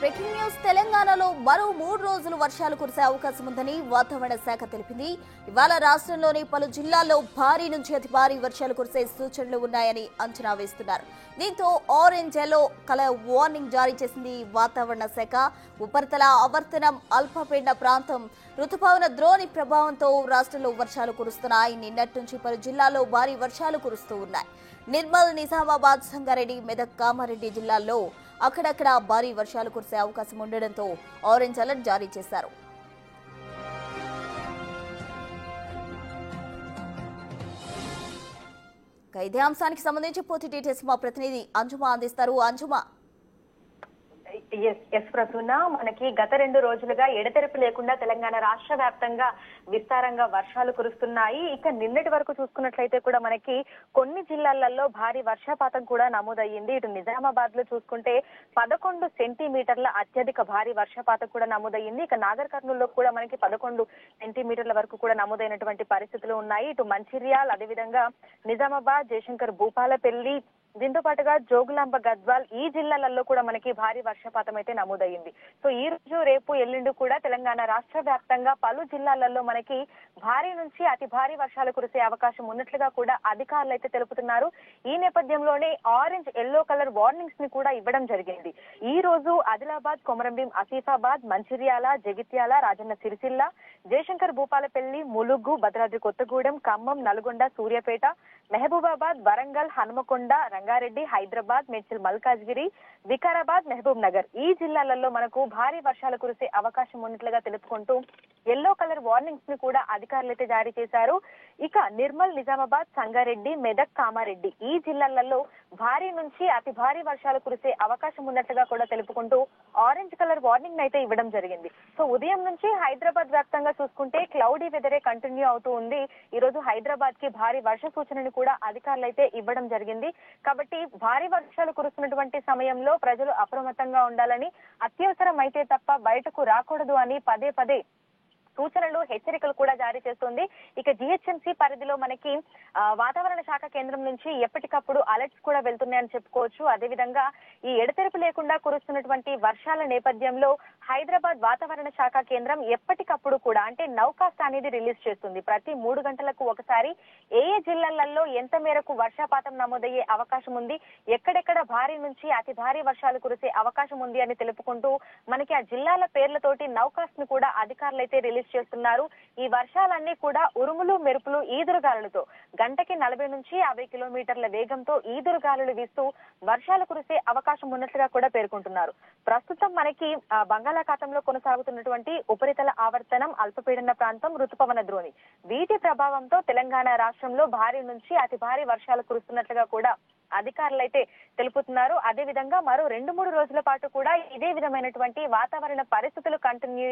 Breaking news తెలంగాణలో మరో 3 రోజులు వర్షాలు కురిసే అవకాశం ఉందని వాతావరణ శాఖ తెలిపింది. ఇవాళ రాష్ట్రంలోని పలు జిల్లాల్లో భారీ నుంచి అతి భారీ వర్షాలు కురిసే సూచనలు ఉన్నాయని అంచనా వేస్తున్నారు. దీంతో ఆరెంజ్ ఎల్లో కలర్ వార్నింగ్ జారీ చేసింది వాతావరణ శాఖ. ఉపరితల ఆవర్తనం అల్పపీడన ప్రాంతం రుతుపవన ద్రోణి ప్రభావంతో రాష్ట్రంలో వర్షాలు కురుస్తున్నాయి. నిన్నటి నుంచి పలు జిల్లాల్లో భారీ వర్షాలు కురుస్తూ ఉన్నాయి. నిర్మల్, నిజామాబాద్, సంగారెడ్డి, మెదక్, కామారెడ్డి జిల్లాల్లో అక్కడక్కడ భారీ వర్షాలు కురిసే అవకాశం ఉండడంతో ఆరెంజ్ అలర్ట్ జారీ చేశారు. ఇదే అంశానికి సంబంధించి పూర్తి డీటెయిల్స్ మా ప్రతినిధి అంజుమా అందిస్తారు. అంజుమా, ప్రసూన, మనకి గత 2 రోజులుగా ఎడతెరిపి లేకుండా తెలంగాణ రాష్ట్ర వ్యాప్తంగా విస్తారంగా వర్షాలు కురుస్తున్నాయి. ఇక నిన్నటి వరకు చూసుకున్నట్లయితే కూడా మనకి కొన్ని జిల్లాలలో భారీ వర్షపాతం కూడా నమోదయ్యింది. ఇటు నిజామాబాద్ లో చూసుకుంటే 11 సెంటీమీటర్ల అత్యధిక భారీ వర్షపాతం కూడా నమోదయ్యింది. ఇక నాగర్ కర్నూలులో కూడా మనకి 11 సెంటీమీటర్ల వరకు కూడా నమోదైనటువంటి పరిస్థితులు ఉన్నాయి. ఇటు మంచిర్యాల్, అదేవిధంగా నిజామాబాద్, జయశంకర్ భూపాలపల్లి, దీంతో పాటుగా జోగులాంబ, గద్వాల్ ఈ జిల్లాలలో కూడా మనకి భారీ వర్షపాతం అయితే నమోదయ్యింది. సో ఈ రోజు, రేపు, ఎల్లుండి కూడా తెలంగాణ రాష్ట్ర వ్యాప్తంగా పలు జిల్లాలలో మనకి భారీ నుంచి అతి భారీ వర్షాలు కురిసే అవకాశం ఉన్నట్లుగా కూడా అధికారులు అయితే తెలుపుతున్నారు. ఈ నేపథ్యంలోనే ఆరెంజ్, ఎల్లో కలర్ వార్నింగ్స్ ని కూడా ఇవ్వడం జరిగింది. ఈ రోజు ఆదిలాబాద్, కొమరంభీం, ఆసిఫాబాద్, మంచిర్యాల, జగిత్యాల, రాజన్న సిరిసిల్ల, జయశంకర్ భూపాలపల్లి, ములుగు, భద్రాద్రి కొత్తగూడెం, ఖమ్మం, నల్గొండ, సూర్యాపేట, మహబూబాబాద్, వరంగల్, హనుమకొండ, రంగారెడ్డి, హైదరాబాద్, మేడ్చల్, మల్కాజ్గిరి, వికారాబాద్, మహబూబ్ నగర్ ఈ జిల్లాలలో మనకు భారీ వర్షాలు కురిసే అవకాశం ఉన్నట్లుగా తెలుపుకుంటూ ఎల్లో కలర్ వార్నింగ్స్ ని కూడా అధికారులు అయితే జారీ చేశారు. ఇక నిర్మల్, నిజామాబాద్, సంగారెడ్డి, మెదక్, కామారెడ్డి ఈ జిల్లాలలో భారీ నుంచి అతి భారీ వర్షాలు కురిసే అవకాశం ఉన్నట్లుగా కూడా తెలుపుకుంటూ ఆరెంజ్ కలర్ వార్నింగ్ అయితే ఇవ్వడం జరిగింది. సో ఉదయం నుంచి హైదరాబాద్ వ్యాప్తంగా చూసుకుంటే క్లౌడీ వెదరే కంటిన్యూ అవుతూ ఉంది. ఈ రోజు హైదరాబాద్ కి భారీ వర్ష సూచనని కూడా అధికారులు అయితే ఇవ్వడం జరిగింది. కాబట్టి భారీ వర్షాలు కురుస్తున్నటువంటి సమయంలో ప్రజలు అప్రమత్తంగా ఉండాలని, అత్యవసరం అయితే తప్ప బయటకు రాకూడదు అని పదే పదే సూచనలు, హెచ్చరికలు కూడా జారీ చేస్తుంది. ఇక జిహెచ్ఎంసీ పరిధిలో మనకి వాతావరణ శాఖ కేంద్రం నుంచి ఎప్పటికప్పుడు అలర్ట్స్ కూడా వెళ్తున్నాయని చెప్పుకోవచ్చు. అదేవిధంగా ఈ ఎడతెరిపి లేకుండా కురుస్తున్నటువంటి వర్షాల నేపథ్యంలో హైదరాబాద్ వాతావరణ శాఖ కేంద్రం ఎప్పటికప్పుడు కూడా అంటే నౌకాస్ట్ అనేది రిలీజ్ చేస్తుంది. ప్రతి 3 గంటలకు ఒకసారి ఏ జిల్లాలలో ఎంత మేరకు వర్షపాతం నమోదయ్యే అవకాశం ఉంది, ఎక్కడెక్కడ భారీ నుంచి అతి భారీ వర్షాలు కురిసే అవకాశం ఉంది అని తెలుపుకుంటూ మనకి ఆ జిల్లాల పేర్లతోటి నౌకాస్ట్ ను కూడా అధికారులు అయితే రిలీజ్ చేస్తున్నారు. ఈ వర్షాలన్నీ కూడా ఉరుములు, మెరుపులు, ఈదురుగాలులతో గంటకి 40 నుంచి 50 కిలోమీటర్ల వేగంతో ఈదురుగాలులు వీస్తూ వర్షాలు కురిసే అవకాశం ఉన్నట్లుగా కూడా పేర్కొంటున్నారు. ప్రస్తుతం మనకి బంగాళాఖాతంలో కొనసాగుతున్నటువంటి ఉపరితల ఆవర్తనం, అల్పపీడన ప్రాంతం, రుతుపవన ద్రోణి వీటి ప్రభావంతో తెలంగాణ రాష్ట్రంలో భారీ నుంచి అతి భారీ వర్షాలు కురుస్తున్నట్లుగా కూడా అధికారులు అయితే తెలుపుతున్నారు. అదే విధంగా మరో 2-3 రోజుల పాటు కూడా ఇదే విధమైనటువంటి వాతావరణ పరిస్థితులు కంటిన్యూ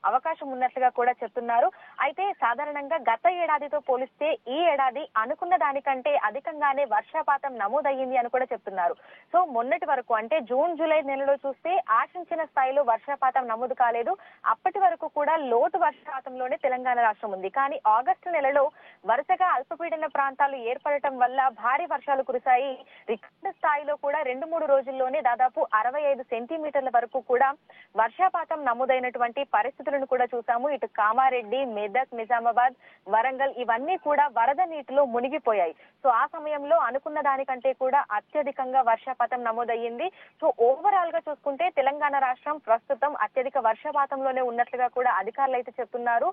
అవకాశం ఉన్నట్లుగా కూడా చెప్తున్నారు. అయితే సాధారణంగా గత ఏడాదితో పోలిస్తే ఈ ఏడాది అనుకున్న దానికంటే అధికంగానే వర్షపాతం నమోదయ్యింది అని కూడా చెప్తున్నారు. సో మొన్నటి వరకు అంటే జూన్, జూలై నెలలో చూస్తే ఆశించిన స్థాయిలో వర్షపాతం నమోదు కాలేదు. అప్పటి వరకు కూడా లోటు వర్షపాతంలోనే తెలంగాణ రాష్ట్రం ఉంది. కానీ ఆగస్టు నెలలో వరుసగా అల్పపీడన ప్రాంతాలు ఏర్పడటం వల్ల భారీ వర్షాలు కురిశాయి. రికార్డు స్థాయిలో కూడా 2-3 రోజుల్లోనే దాదాపు 65 సెంటీమీటర్ల వరకు కూడా వర్షపాతం నమోదైనటువంటి పరిస్థితులను కూడా చూసాము. ఇటు కామారెడ్డి, మెదక్, నిజామాబాద్, వరంగల్ ఇవన్నీ కూడా వరద నీటిలో మునిగిపోయాయి. సో ఆ సమయంలో అనుకున్న దానికంటే కూడా అత్యధికంగా వర్షపాతం నమోదయ్యింది. సో ఓవరాల్ గా చూసుకుంటే తెలంగాణ రాష్ట్రం ప్రస్తుతం అత్యధిక వర్షపాతంలోనే ఉన్నట్లుగా కూడా అధికారులు అయితే చెప్తున్నారు.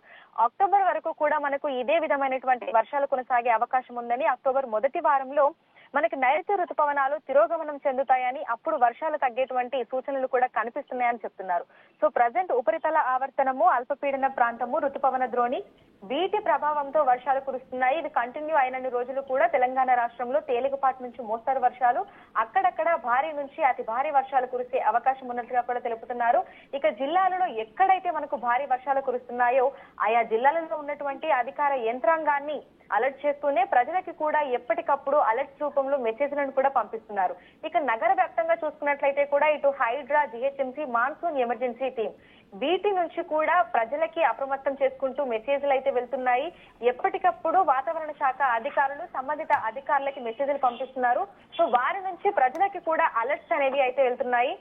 అక్టోబర్ వరకు కూడా మనకు ఇదే విధమైనటువంటి వర్షాలు కొనసాగే అవకాశం ఉందని, అక్టోబర్ మొదటి వారంలో మనకి నైరుతి రుతుపవనాలు తిరోగమనం చెందుతాయని, అప్పుడు వర్షాలు తగ్గేటువంటి సూచనలు కూడా కనిపిస్తున్నాయని చెప్తున్నారు. సో ప్రజెంట్ ఉపరితల ఆవర్తనము, అల్పపీడన ప్రాంతము, రుతుపవన ద్రోణి వీటి ప్రభావంతో వర్షాలు కురుస్తున్నాయి. ఇది కంటిన్యూ అయినన్ని రోజులు కూడా తెలంగాణ రాష్ట్రంలో తేలికపాటి నుంచి మోస్తరు వర్షాలు, అక్కడక్కడ భారీ నుంచి అతి భారీ వర్షాలు కురిసే అవకాశం ఉన్నట్లుగా కూడా తెలుపుతున్నారు. ఇక జిల్లాలలో ఎక్కడైతే మనకు భారీ వర్షాలు కురుస్తున్నాయో ఆయా జిల్లాలలో ఉన్నటువంటి అధికార యంత్రాంగాన్ని అలర్ట్ చేస్తూనే ప్రజలకి కూడా ఎప్పటికప్పుడు అలర్ట్స్ రూపంలో మెసేజ్లను కూడా పంపిస్తున్నారు. ఇక నగర వ్యాప్తంగా చూసుకున్నట్లయితే కూడా ఇటు Hydraa, GHMC, monsoon emergency team వీటి నుంచి కూడా ప్రజలకి అప్రమత్తం చేసుకుంటూ మెసేజ్లు అయితే వెళ్తున్నాయి. ఎప్పటికప్పుడు వాతావరణ శాఖ అధికారులు సంబంధిత అధికారులకి మెసేజ్లు పంపిస్తున్నారు. సో వారి నుంచి ప్రజలకి కూడా అలర్ట్స్ అనేవి అయితే వెళ్తున్నాయి.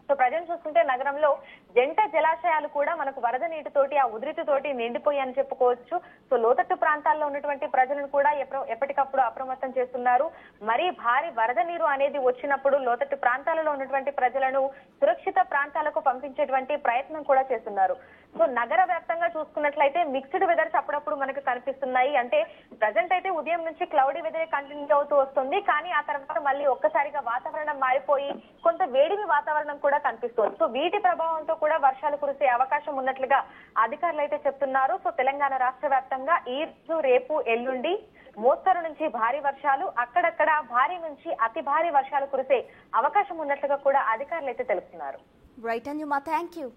సో ప్రజెంట్ చూస్తుంటే నగరంలో జంట జలాశయాలు కూడా మనకు వరద నీటితోటి ఆ ఉధృతితోటి నిండిపోయాయని చెప్పుకోవచ్చు. సో లోతట్టు ప్రాంతాల్లో ఉన్నటువంటి ప్రజలను కూడా ఎప్పటికప్పుడు అప్రమత్తం చేస్తున్నారు. మరీ భారీ వరద నీరు అనేది వచ్చినప్పుడు లోతట్టు ప్రాంతాలలో ఉన్నటువంటి ప్రజలను సురక్షిత ప్రాంతాలకు పంపించేటువంటి ప్రయత్నం కూడా చేస్తున్నారు. సో నగర వ్యాప్తంగా చూసుకున్నట్లయితే మిక్స్డ్ వెదర్స్ అప్పుడప్పుడు మనకు కనిపిస్తున్నాయి. అంటే ప్రజెంట్ అయితే ఉదయం నుంచి క్లౌడీ వెదర్ కంటిన్యూ అవుతూ వస్తుంది. కానీ ఆ తర్వాత మళ్ళీ ఒక్కసారిగా వాతావరణం మారిపోయి కొంత వేడిమి వాతావరణం కూడా కనిపిస్తుంది. సో వీటి ప్రభావంతో కూడా వర్షాలు కురిసే అవకాశం ఉన్నట్లుగా అధికారులు అయితే చెప్తున్నారు. సో తెలంగాణ రాష్ట్ర వ్యాప్తంగా ఈ రోజు, రేపు, ఎల్లుండి మోస్తరు నుంచి భారీ వర్షాలు, అక్కడక్కడ భారీ నుంచి అతి భారీ వర్షాలు కురిసే అవకాశం ఉన్నట్లుగా కూడా అధికారులు అయితే తెలుపుతున్నారు. రైట్ అంజుమా, థ్యాంక్ యూ.